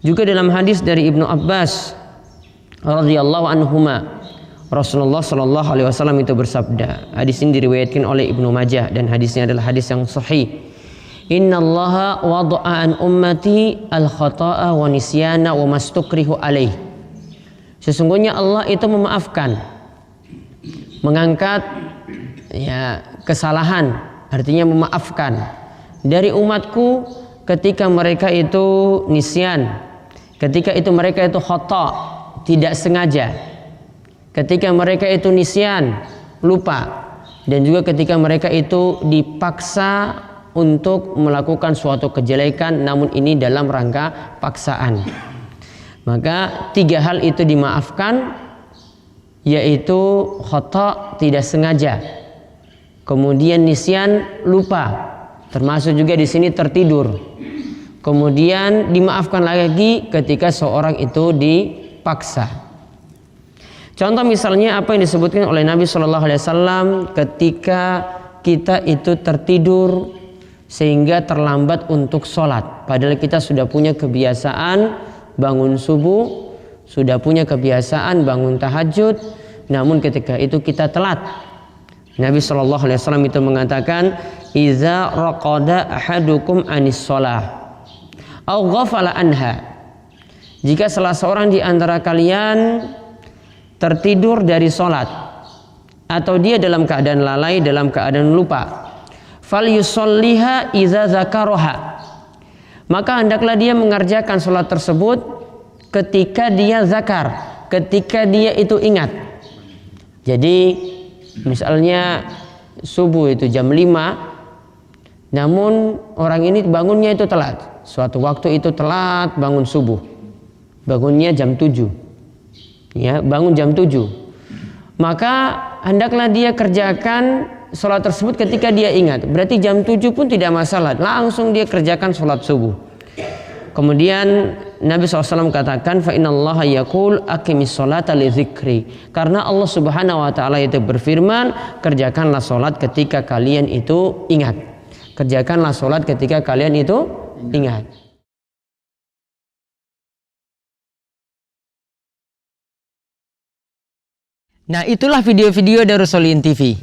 Juga dalam hadis dari Ibnu Abbas radhiyallahu anhuma, Rasulullah shallallahu alaihi wasallam itu bersabda. Hadis ini diriwayatkan oleh Ibnu Majah dan hadisnya adalah hadis yang sahih. Innallaha wada'a an ummati al-khata'a wa nisyana wa mastukrihu alaih. Sesungguhnya Allah itu memaafkan, mengangkat kesalahan, artinya memaafkan dari umatku ketika mereka itu nisyan, ketika itu mereka itu khata', tidak sengaja, ketika mereka itu nisyan, lupa, dan juga ketika mereka itu dipaksa untuk melakukan suatu kejelekan, namun ini dalam rangka paksaan. Maka tiga hal itu dimaafkan, yaitu khata', tidak sengaja, kemudian nisyan, lupa, termasuk juga di sini tertidur, kemudian dimaafkan lagi ketika seorang itu dipaksa. Contoh misalnya apa yang disebutkan oleh Nabi Shallallahu Alaihi Wasallam ketika kita itu tertidur sehingga terlambat untuk sholat, padahal kita sudah punya kebiasaan bangun subuh, sudah punya kebiasaan bangun tahajud, namun ketika itu kita telat. Nabi Shallallahu Alaihi Wasallam itu mengatakan, "Iza raqada ahadukum anis sholah, au ghafala anha." Jika salah seorang di antara kalian tertidur dari sholat, atau dia dalam keadaan lalai, dalam keadaan lupa, fal yusolliha iza zakaroha, maka hendaklah dia mengerjakan sholat tersebut ketika dia zakar, ketika dia itu ingat. Jadi misalnya subuh itu jam 5, namun orang ini bangunnya itu telat, suatu waktu itu telat bangun subuh, bangunnya jam 7, bangun jam 7, maka hendaklah dia kerjakan sholat tersebut ketika dia ingat. Berarti jam 7 pun tidak masalah, langsung dia kerjakan sholat subuh. Kemudian Nabi SAW katakan, fa innallaha yaqul aqimis sholata li dzikri, karena Allah Subhanahu wa taala itu berfirman, kerjakanlah sholat ketika kalian itu ingat. Kerjakanlah sholat ketika kalian itu ingat. Nah, itulah video-video Darus Sholihin TV.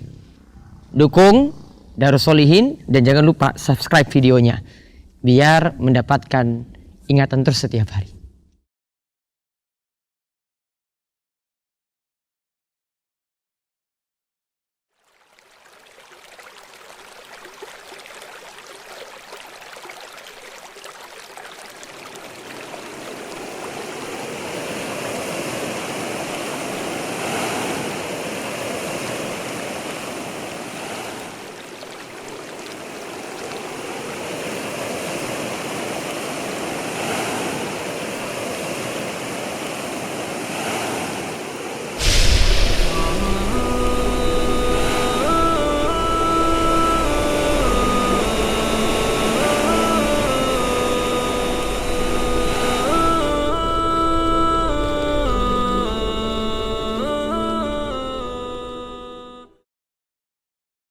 Dukung Darus Sholihin dan jangan lupa subscribe videonya biar mendapatkan ingatan terus setiap hari.